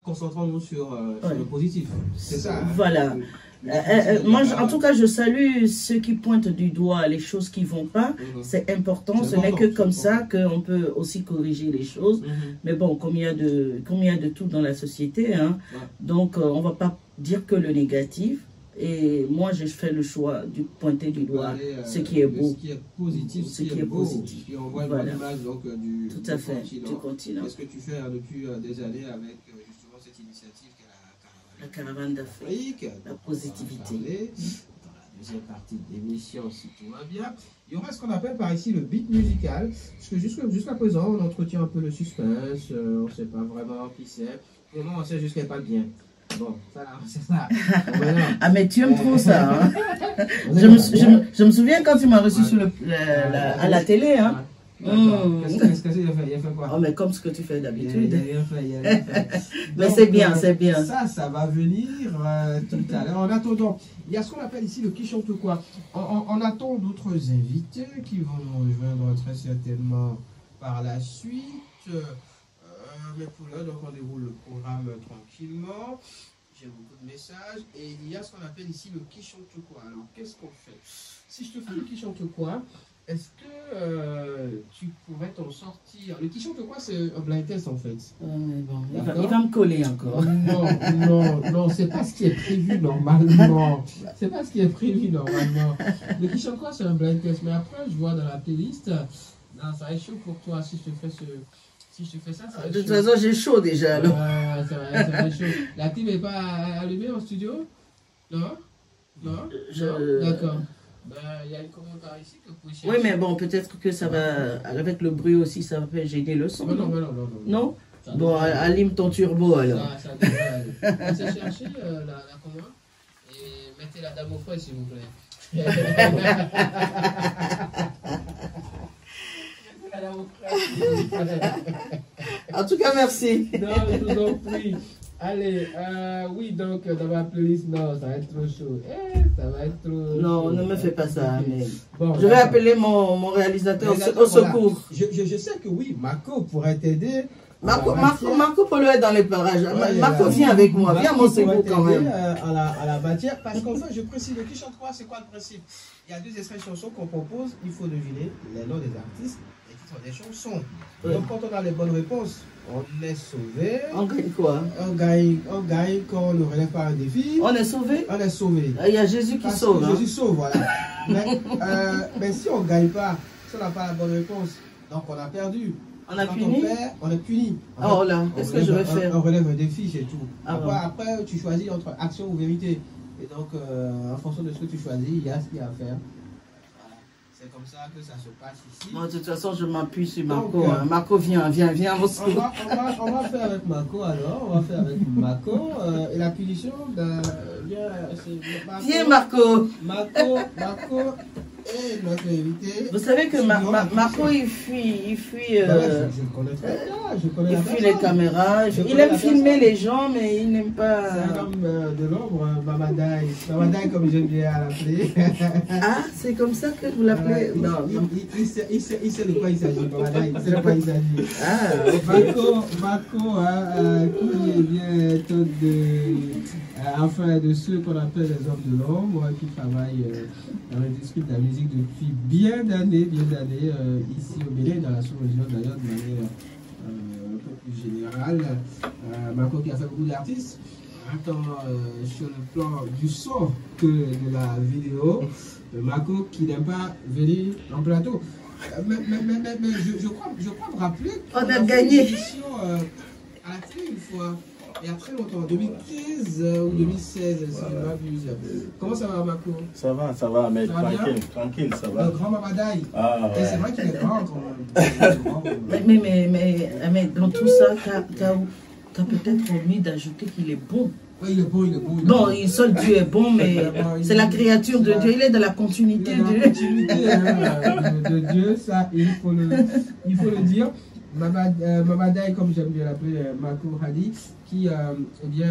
concentrons-nous sur le positif. C'est ça. Hein? Voilà. Moi, en tout cas, je salue ceux qui pointent du doigt les choses qui ne vont pas. C'est important. Ce n'est que comme ça qu'on peut aussi corriger les choses. Mais bon, comme il y a de tout dans la société, hein, donc on ne va pas dire que le négatif. Et moi, je fais le choix de pointer du doigt ce qui est beau. Ce qui est positif, ce qui est positif. Et on voit une bonne image donc, du continent. Qu'est-ce que tu fais depuis des années avec justement cette initiative qu'est la caravane d'Afrique, la positivité. Dans la deuxième partie de l'émission, si tout va bien, il y aura ce qu'on appelle par ici le beat musical. Parce que jusqu'à présent, on entretient un peu le suspense, on ne sait pas vraiment qui c'est. Pour le moment, on sait juste qu'elle n'est pas bien. Bon, ça là, c'est ça. Ah, mais tu aimes trop ça. Hein? je me souviens quand tu m'as reçu sur à la télé. Hein? Qu'est-ce qu'il a fait? Il a fait quoi? Oh, mais comme ce que tu fais d'habitude. Mais donc, c'est bien, c'est bien. Ça va venir tout à l'heure. En attendant, il y a ce qu'on appelle ici le qui chante quoi. On attend d'autres invités qui vont nous rejoindre très certainement par la suite. Mais pour l'heure, donc on déroule le programme tranquillement. J'ai beaucoup de messages. Et il y a ce qu'on appelle ici le qui chante quoi. Alors, qu'est-ce qu'on fait? Si je te fais le qui chante quoi, est-ce que tu pourrais t'en sortir? Le qui chante quoi, c'est un blind test en fait. Bon, il va me coller encore. Non, c'est pas ce qui est prévu normalement. C'est pas ce qui est prévu normalement. Le qui chante quoi, c'est un blind test. Mais après, je vois dans la playlist, non, ça va être chaud pour toi si je te fais ce. Si je te fais ça, ça va être chaud. De toute façon, j'ai chaud déjà. Alors. Ça va être chaud. La clim n'est pas allumée en studio? Non? D'accord. Il y a une commande par ici que vous pouvez chercher. Oui, mais bon, peut-être que ça va, avec le bruit aussi, ça va gêner le son. Non? Bon, allume ton turbo alors. Ça devrait aller. Laissez chercher la commande et mettez la dame au frais, s'il vous plaît. En tout cas, merci. Non, je vous en prie. Allez, oui, donc dans ma playlist, non, ça va être trop chaud. Ça va être trop. Non, ne me fais pas ça. Mais... Bon, je vais appeler mon réalisateur au secours. Voilà. Je sais que oui, Marco pourrait t'aider. Marco peut le être dans les parages. Marco, viens avec moi. Viens à mon secours quand même. À la matière. Parce qu'en fait, je précise, le qui chante quoi, c'est quoi le principe? Il y a 2 extraits de chansons qu'on propose. Il faut deviner les noms des artistes et les titres des chansons. Donc, quand on a les bonnes réponses, on est sauvé. On gagne quoi? On gagne quand on ne relève pas un défi. On est sauvé? On est sauvé. Il y a Jésus qui sauve. Jésus sauve, voilà. mais si on ne gagne pas, si on n'a pas la bonne réponse, donc on a perdu. On a puni? On est puni. Oh là, qu'est-ce que je vais faire? On relève un défi, c'est tout. Après, tu choisis entre action ou vérité. Et donc, en fonction de ce que tu choisis, il y a ce qu'il y a à faire. C'est comme ça que ça se passe ici. Moi, de toute façon, je m'appuie sur Marco. Marco, viens, on va faire avec Marco alors. On va faire avec Marco. Et la punition, viens, Marco. Marco et notre invité. Vous savez que Marco, il fuit. Je connais très bien. Il fuit les caméras. Il aime filmer les gens, mais il n'aime pas. C'est un homme de l'ombre, Mamadaï. Mamadaï, comme j'aime bien l'appeler. Ah, c'est comme ça que vous l'appelez? Non. Il sait de quoi il s'agit, Mamadaï. Il sait de quoi il s'agit. Marco, qui vient de ceux qu'on appelle les hommes de l'ombre, qui travaillent dans l'industrie de la musique depuis bien d'années, ici au Bénin, dans la sous-région d'ailleurs, de manière un peu plus générale. Marco qui a fait beaucoup d'artistes, tant sur le plan du son que de la vidéo. Marco qui n'aime pas venir en plateau. Mais je crois me rappeler qu'on a gagné. À la télé une fois. Il y a très longtemps, 2015 ou 2016, si je ne m'abuse. Comment ça va, Marco? Ça va, mais tranquille, ça va. Le grand Mamadaï. Et c'est vrai qu'il est grand quand même. Mais dans tout ça, tu as peut-être envie d'ajouter qu'il est bon. Oui, il est bon. Bon, seul Dieu est bon, mais c'est la créature de Dieu. Il est dans la continuité de Dieu, ça, il faut le dire. Mamadaï, comme j'aime bien l'appeler, Marco Hadi, qui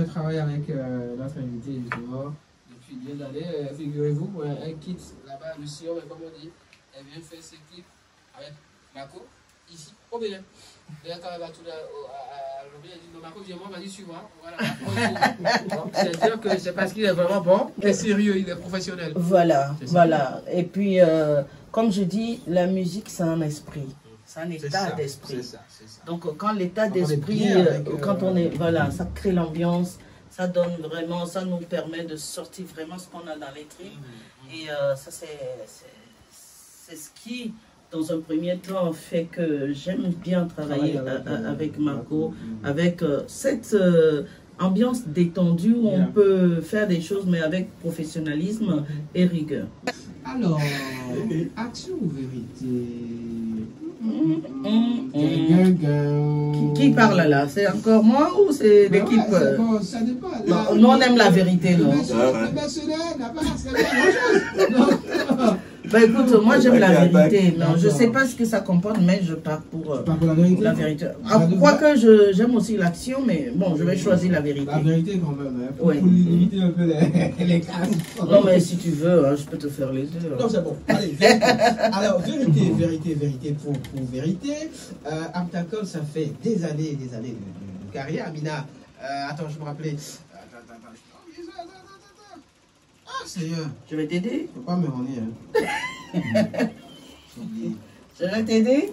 travaille avec notre invité justement depuis bien d'années. Figurez-vous, elle quitte là-bas le Sion, mais comme on dit, elle vient faire ses clips avec Marco. ici, au Bénin. D'ailleurs, quand elle va tout il a dit, non, Marco, viens-moi, vas-y, suis-moi. Voilà. C'est-à-dire que c'est parce qu'il est vraiment bon, il est sérieux, il est professionnel. Voilà, voilà. Et puis, comme je dis, la musique, c'est un esprit. C'est un état d'esprit. Donc, quand l'état d'esprit, quand on est, voilà, ça crée l'ambiance, ça donne vraiment, ça nous permet de sortir vraiment ce qu'on a dans les tripes. Et ça, c'est ce qui, dans un premier temps, fait que j'aime bien travailler avec Marco, avec cette ambiance détendue où on peut faire des choses, mais avec professionnalisme et rigueur. Alors, action ou vérité? Qui parle là? C'est encore moi ou c'est l'équipe? Bon, ça dépend. Non, nous on aime la vérité, non? Bah écoute, moi j'aime la vérité. Non, je sais pas ce que ça comporte, mais je pars pour la vérité. Quoique j'aime aussi l'action, mais bon, je vais choisir la vérité. La vérité quand même, hein, pour Oui. limiter un peu les classes. Non, mais si tu veux, hein, je peux te faire les deux. Non, c'est bon. Allez, vérité. Alors, vérité pour vérité. Amtakol, ça fait des années de carrière. Amina, attends, je me rappelais. Ah, Seigneur. Je vais t'aider. Faut pas me renier. Hein. Je vais t'aider.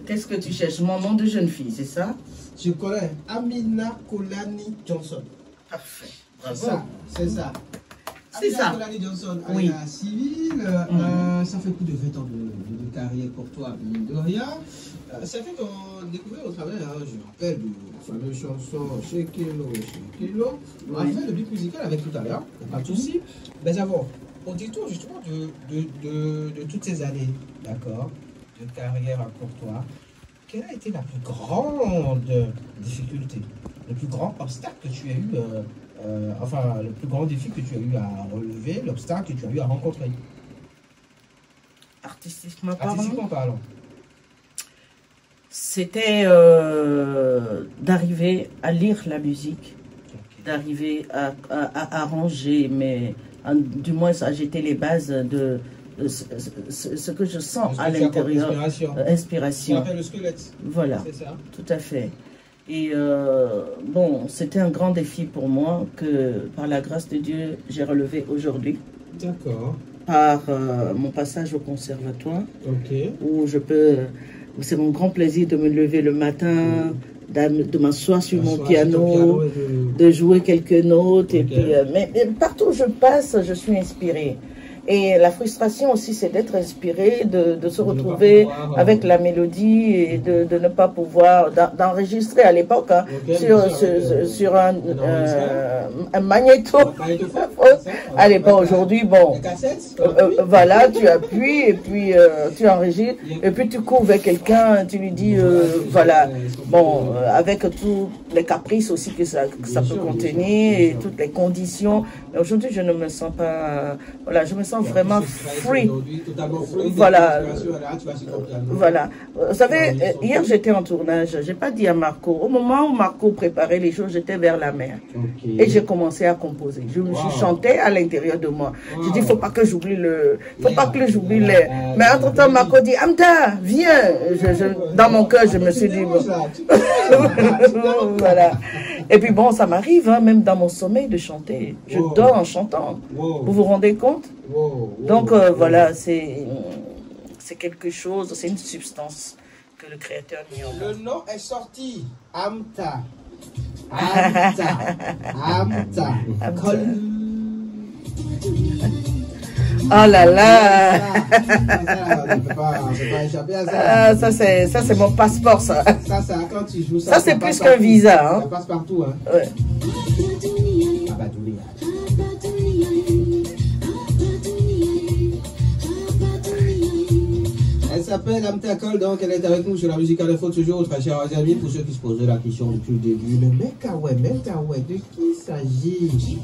Qu'est-ce que tu cherches? Mon nom de jeune fille, c'est ça? Je connais Amina Kolani Johnson. Parfait. C'est ça, c'est ça. C'est ça. Amina Kolani Johnson, Oui. à civil, ça fait plus de 20 ans de carrière pour toi, mine de rien. Ça fait qu'on découvrait au travers, hein, je me rappelle, de la fameuse chanson Chez Kilo. On a fait le beat musical avec tout à l'heure, pas de souci. Mais avant, au détour justement de toutes ces années, d'accord, de carrière à Courtois, quelle a été la plus grande difficulté, le plus grand obstacle que tu as eu, enfin le plus grand défi que tu as eu à relever, l'obstacle que tu as eu à rencontrer? Artistiquement parlant. C'était d'arriver à lire la musique, d'arriver à arranger, mais du moins à jeter les bases de ce que je sens à l'intérieur. Inspiration. Ça s'appelle le squelette. Voilà, c'est ça. Tout à fait. Et bon, c'était un grand défi pour moi que, par la grâce de Dieu, j'ai relevé aujourd'hui. D'accord. Par mon passage au conservatoire, où je peux... C'est mon grand plaisir de me lever le matin, de m'asseoir sur mon piano, de jouer quelques notes. Et puis, mais partout où je passe, je suis inspirée. Et la frustration aussi, c'est d'être inspiré, de se retrouver avec la mélodie et de ne pas pouvoir, d'enregistrer à l'époque sur un magnéto. À l'époque, aujourd'hui, bon, voilà, tu appuies et puis tu enregistres et puis tu cours vers quelqu'un, tu lui dis, voilà, bon, avec tous les caprices aussi que ça peut contenir et toutes les conditions. Mais aujourd'hui, je ne me sens pas, voilà, je me sens vraiment free. Voilà. Voilà. Vous savez, hier j'étais en tournage, j'ai pas dit à Marco. Au moment où Marco préparait les choses, j'étais vers la mer. Et j'ai commencé à composer. Je chantais à l'intérieur de moi. J'ai dit, faut pas que j'oublie Mais entre-temps, Marco dit, Amta, viens. Dans mon cœur, je me suis dit, bon. Voilà. Et puis bon, ça m'arrive, hein, même dans mon sommeil, de chanter. Je dors en chantant. Vous vous rendez compte? Donc voilà, c'est quelque chose, c'est une substance que le Créateur a mis en place. Le nom est sorti. Amta. Amta. Amta. Oh là là. Ça c'est mon passeport, ça. Ça quand tu joues ça c'est plus qu'un visa. Hein. Ça passe partout. Hein. Ouais. Elle s'appelle Amtakol, donc elle est avec nous sur la musique à l'info de ce jour, très chers amis, pour ceux qui se posaient la question depuis le début. Mais Mekawé, de qui il s'agit?